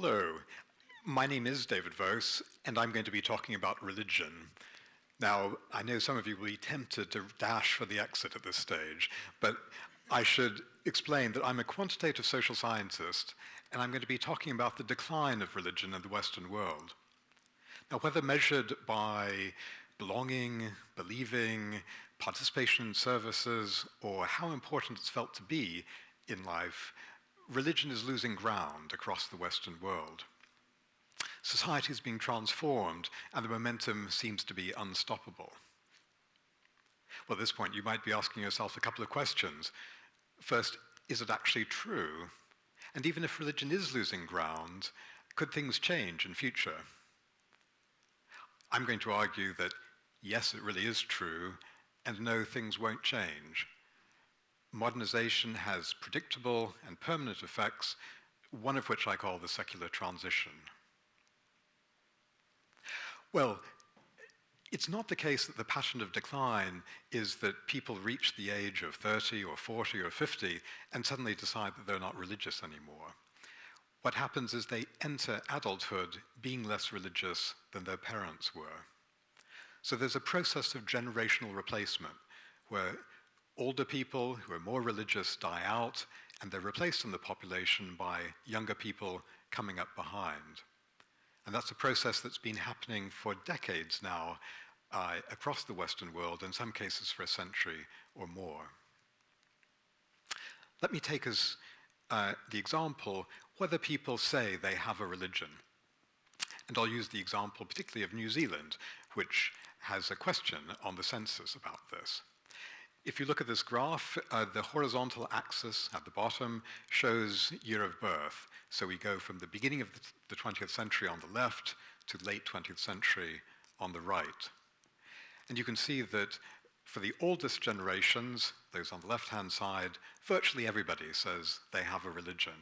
Hello, my name is David Voas, and I'm going to be talking about religion. Now, I know some of you will be tempted to dash for the exit at this stage, but I should explain that I'm a quantitative social scientist, and I'm going to be talking about the decline of religion in the Western world. Now, whether measured by belonging, believing, participation in services, or how important it's felt to be in life, religion is losing ground across the Western world. Society is being transformed, and the momentum seems to be unstoppable. Well, at this point, you might be asking yourself a couple of questions. First, is it actually true? And even if religion is losing ground, could things change in future? I'm going to argue that yes, it really is true, and no, things won't change. Modernization has predictable and permanent effects, one of which I call the secular transition. Well, it's not the case that the pattern of decline is that people reach the age of 30 or 40 or 50 and suddenly decide that they're not religious anymore. What happens is they enter adulthood being less religious than their parents were. So there's a process of generational replacement where older people who are more religious die out, and they're replaced in the population by younger people coming up behind. And that's a process that's been happening for decades now across the Western world, in some cases for a century or more. Let me take as the example whether people say they have a religion. And I'll use the example particularly of New Zealand, which has a question on the census about this. If you look at this graph, the horizontal axis at the bottom shows year of birth. So we go from the beginning of the 20th century on the left to late 20th century on the right. And you can see that for the oldest generations, those on the left-hand side, virtually everybody says they have a religion.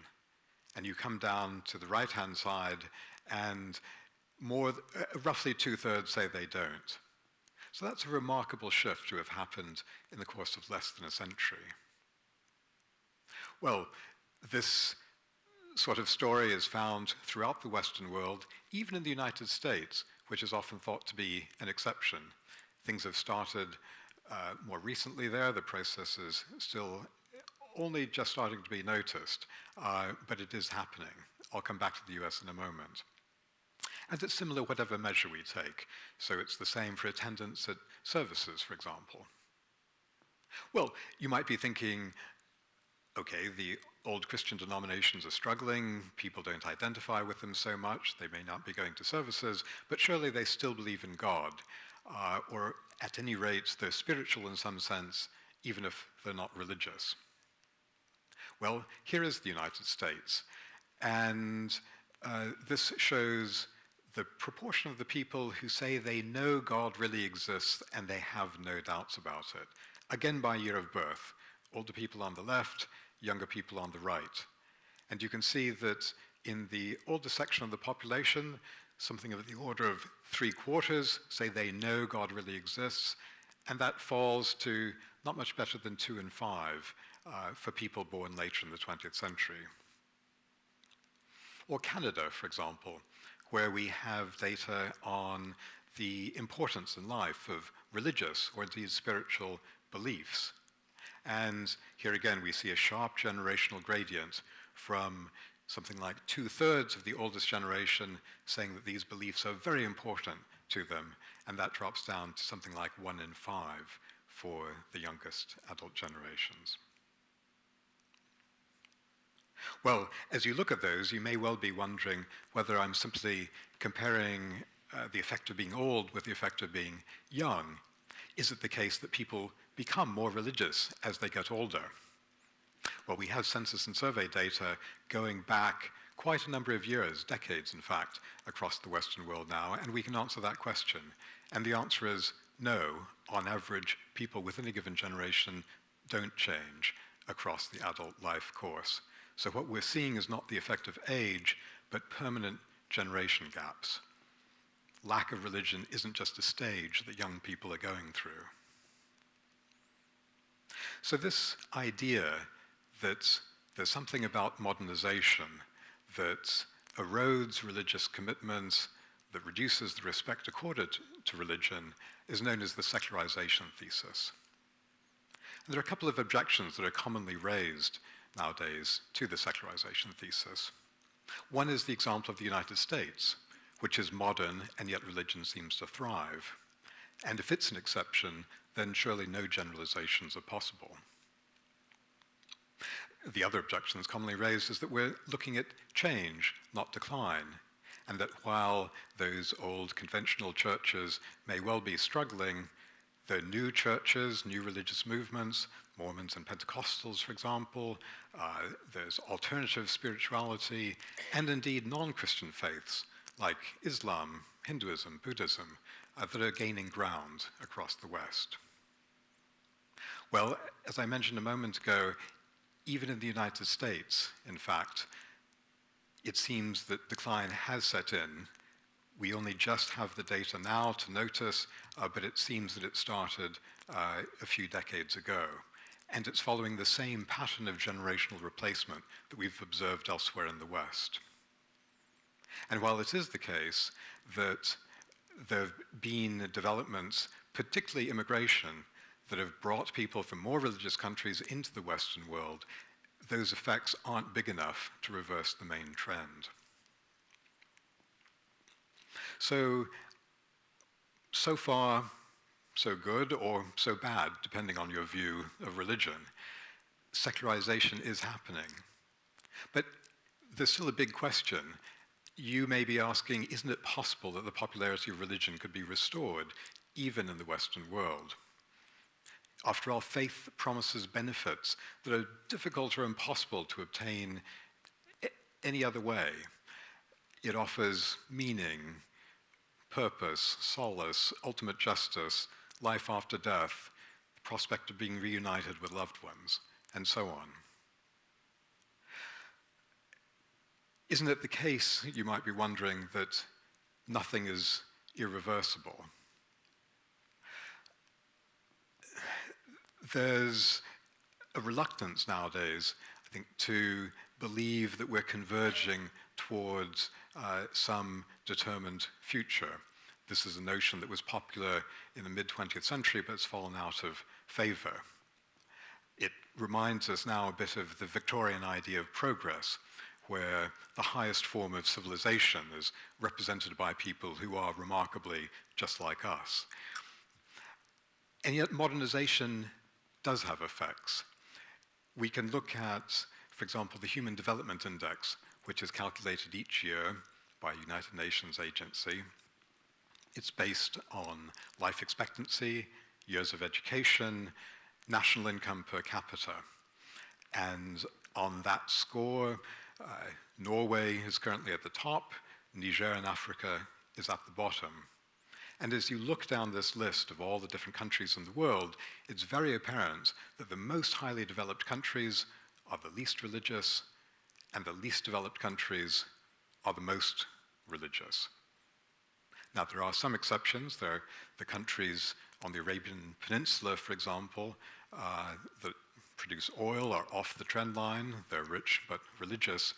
And you come down to the right-hand side, and roughly 2/3 say they don't. So that's a remarkable shift to have happened in the course of less than a century. Well, this sort of story is found throughout the Western world, even in the United States, which is often thought to be an exception. Things have started more recently there. The process is still only just starting to be noticed, but it is happening. I'll come back to the US in a moment. And it's similar whatever measure we take. So it's the same for attendance at services, for example. Well, you might be thinking, okay, the old Christian denominations are struggling, people don't identify with them so much, they may not be going to services, but surely they still believe in God, or at any rate, they're spiritual in some sense, even if they're not religious. Well, here is the United States, and this shows the proportion of the people who say they know God really exists and they have no doubts about it. Again, by year of birth, older people on the left, younger people on the right. And you can see that in the older section of the population, something of the order of 3/4 say they know God really exists, and that falls to not much better than 2 in 5 for people born later in the 20th century. Or Canada, for example, where we have data on the importance in life of religious or indeed spiritual beliefs. And here again, we see a sharp generational gradient from something like 2/3 of the oldest generation saying that these beliefs are very important to them, and that drops down to something like 1 in 5 for the youngest adult generations. Well, as you look at those, you may well be wondering whether I'm simply comparing the effect of being old with the effect of being young. Is it the case that people become more religious as they get older? Well, we have census and survey data going back quite a number of years, decades in fact, across the Western world now, and we can answer that question. And the answer is no. On average, people within a given generation don't change across the adult life course. So what we're seeing is not the effect of age, but permanent generation gaps. Lack of religion isn't just a stage that young people are going through. So this idea that there's something about modernization that erodes religious commitments, that reduces the respect accorded to religion, is known as the secularization thesis. And there are a couple of objections that are commonly raised nowadays to the secularization thesis. One is the example of the United States, which is modern and yet religion seems to thrive. And if it's an exception, then surely no generalizations are possible. The other objections commonly raised is that we're looking at change, not decline, and that while those old conventional churches may well be struggling, the new churches, new religious movements, Mormons and Pentecostals, for example, there's alternative spirituality, and indeed non-Christian faiths like Islam, Hinduism, Buddhism, that are gaining ground across the West. Well, as I mentioned a moment ago, even in the United States, in fact, it seems that decline has set in. We only just have the data now to notice, but it seems that it started a few decades ago. And it's following the same pattern of generational replacement that we've observed elsewhere in the West. And while it is the case that there have been developments, particularly immigration, that have brought people from more religious countries into the Western world, those effects aren't big enough to reverse the main trend. So far, so good, or so bad, depending on your view of religion. Secularization is happening. But there's still a big question. You may be asking, isn't it possible that the popularity of religion could be restored, even in the Western world? After all, faith promises benefits that are difficult or impossible to obtain any other way. It offers meaning, purpose, solace, ultimate justice, life after death, the prospect of being reunited with loved ones, and so on. Isn't it the case, you might be wondering, that nothing is irreversible? There's a reluctance nowadays, I think, to believe that we're converging towards some determined future. This is a notion that was popular in the mid-20th century, but it's fallen out of favor. It reminds us now a bit of the Victorian idea of progress, where the highest form of civilization is represented by people who are remarkably just like us. And yet modernization does have effects. We can look at, for example, the Human Development Index, which is calculated each year by a United Nations agency. It's based on life expectancy, years of education, national income per capita. And on that score, Norway is currently at the top, Niger in Africa is at the bottom. And as you look down this list of all the different countries in the world, it's very apparent that the most highly developed countries are the least religious, and the least developed countries are the most religious. Now, there are some exceptions. There are the countries on the Arabian Peninsula, for example, that produce oil are off the trend line. They're rich but religious.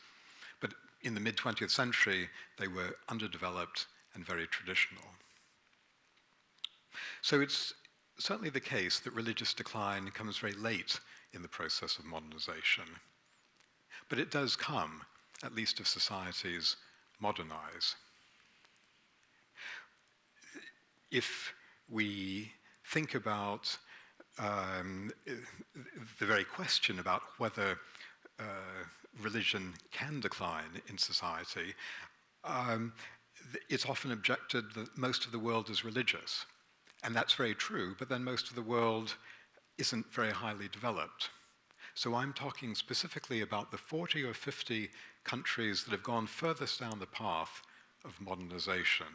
But in the mid-20th century, they were underdeveloped and very traditional. So it's certainly the case that religious decline comes very late in the process of modernization. But it does come, at least if societies modernize. If we think about the very question about whether religion can decline in society, it's often objected that most of the world is religious. And that's very true, but then most of the world isn't very highly developed. So I'm talking specifically about the 40 or 50 countries that have gone furthest down the path of modernization.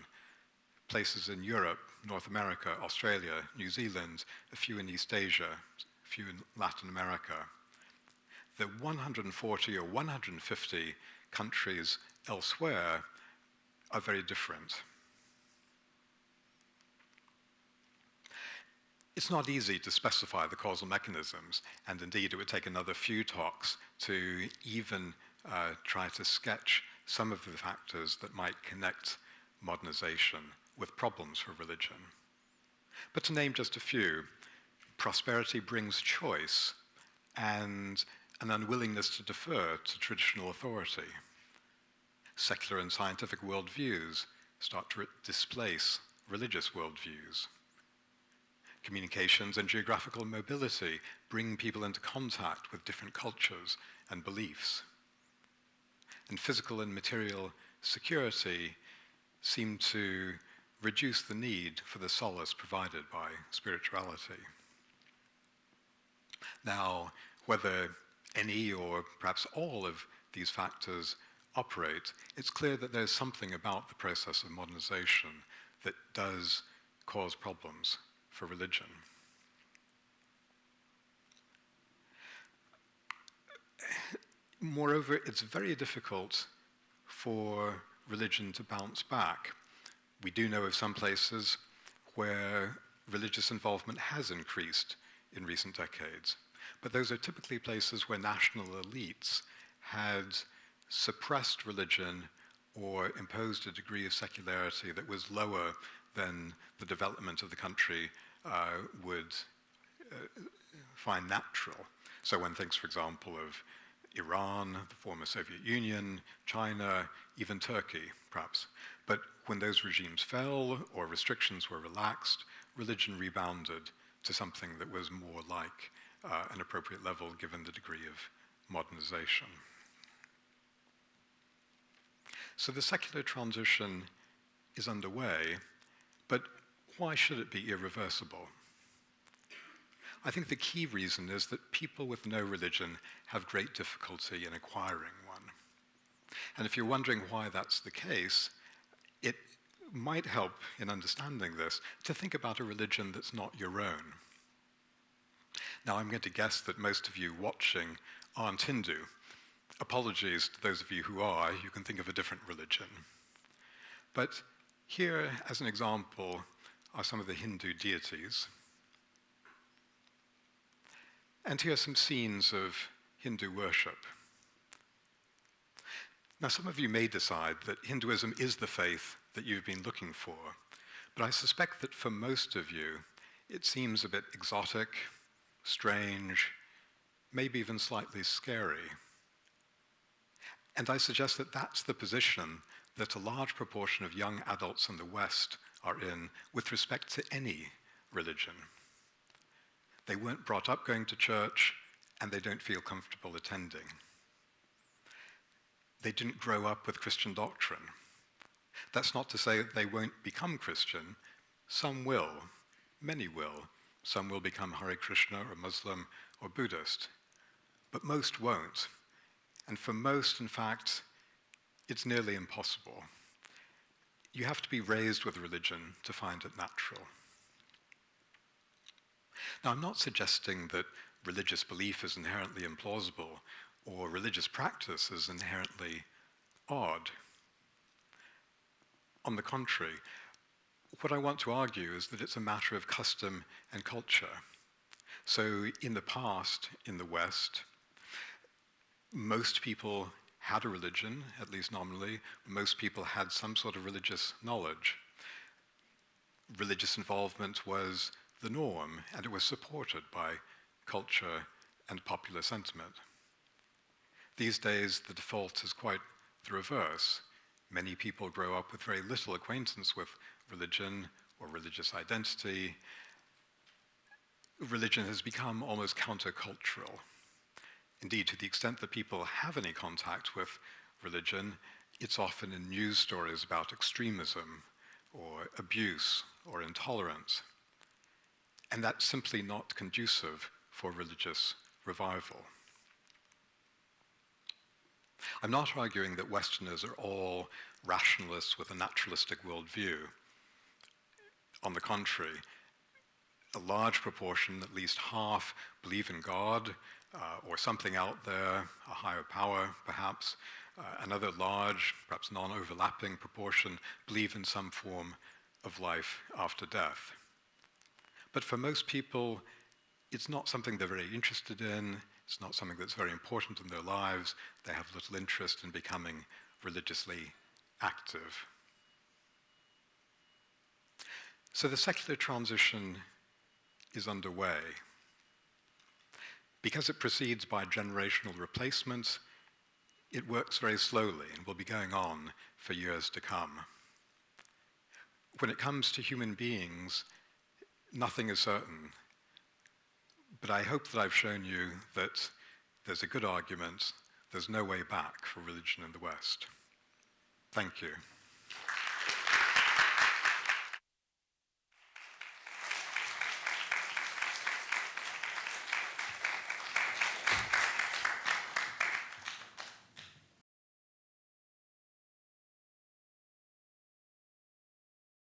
Places in Europe, North America, Australia, New Zealand, a few in East Asia, a few in Latin America. The 140 or 150 countries elsewhere are very different. It's not easy to specify the causal mechanisms, and indeed it would take another few talks to even try to sketch some of the factors that might connect modernization with problems for religion. But to name just a few, prosperity brings choice and an unwillingness to defer to traditional authority. Secular and scientific worldviews start to displace religious worldviews. Communications and geographical mobility bring people into contact with different cultures and beliefs. And physical and material security seem to reduce the need for the solace provided by spirituality. Now, whether any or perhaps all of these factors operate, it's clear that there's something about the process of modernization that does cause problems for religion. Moreover, it's very difficult for religion to bounce back. We do know of some places where religious involvement has increased in recent decades, but those are typically places where national elites had suppressed religion or imposed a degree of secularity that was lower than the development of the country would find natural. So one thinks, for example, of Iran, the former Soviet Union, China, even Turkey, perhaps. But when those regimes fell or restrictions were relaxed, religion rebounded to something that was more like an appropriate level given the degree of modernization. So the secular transition is underway, but why should it be irreversible? I think the key reason is that people with no religion have great difficulty in acquiring one. And if you're wondering why that's the case, it might help in understanding this to think about a religion that's not your own. Now, I'm going to guess that most of you watching aren't Hindu. Apologies to those of you who are, you can think of a different religion. But here, as an example, are some of the Hindu deities. And here are some scenes of Hindu worship. Now, some of you may decide that Hinduism is the faith that you've been looking for, but I suspect that for most of you, it seems a bit exotic, strange, maybe even slightly scary. And I suggest that that's the position that a large proportion of young adults in the West are in with respect to any religion. They weren't brought up going to church, and they don't feel comfortable attending. They didn't grow up with Christian doctrine. That's not to say that they won't become Christian. Some will, many will. Some will become Hare Krishna or Muslim or Buddhist, but most won't. And for most, in fact, it's nearly impossible. You have to be raised with religion to find it natural. Now, I'm not suggesting that religious belief is inherently implausible or religious practice is inherently odd. On the contrary, what I want to argue is that it's a matter of custom and culture. So in the past, in the West, most people had a religion, at least nominally. Most people had some sort of religious knowledge. Religious involvement was the norm, and it was supported by culture and popular sentiment. These days, the default is quite the reverse. Many people grow up with very little acquaintance with religion or religious identity. Religion has become almost countercultural. Indeed, to the extent that people have any contact with religion, it's often in news stories about extremism or abuse or intolerance. And that's simply not conducive for religious revival. I'm not arguing that Westerners are all rationalists with a naturalistic worldview. On the contrary, a large proportion, at least half, believe in God or something out there, a higher power perhaps. Another large, perhaps non-overlapping proportion believe in some form of life after death. But for most people, it's not something they're very interested in. It's not something that's very important in their lives. They have little interest in becoming religiously active. So the secular transition is underway. Because it proceeds by generational replacement, it works very slowly and will be going on for years to come. When it comes to human beings, nothing is certain. But I hope that I've shown you that there's a good argument, there's no way back for religion in the West. Thank you.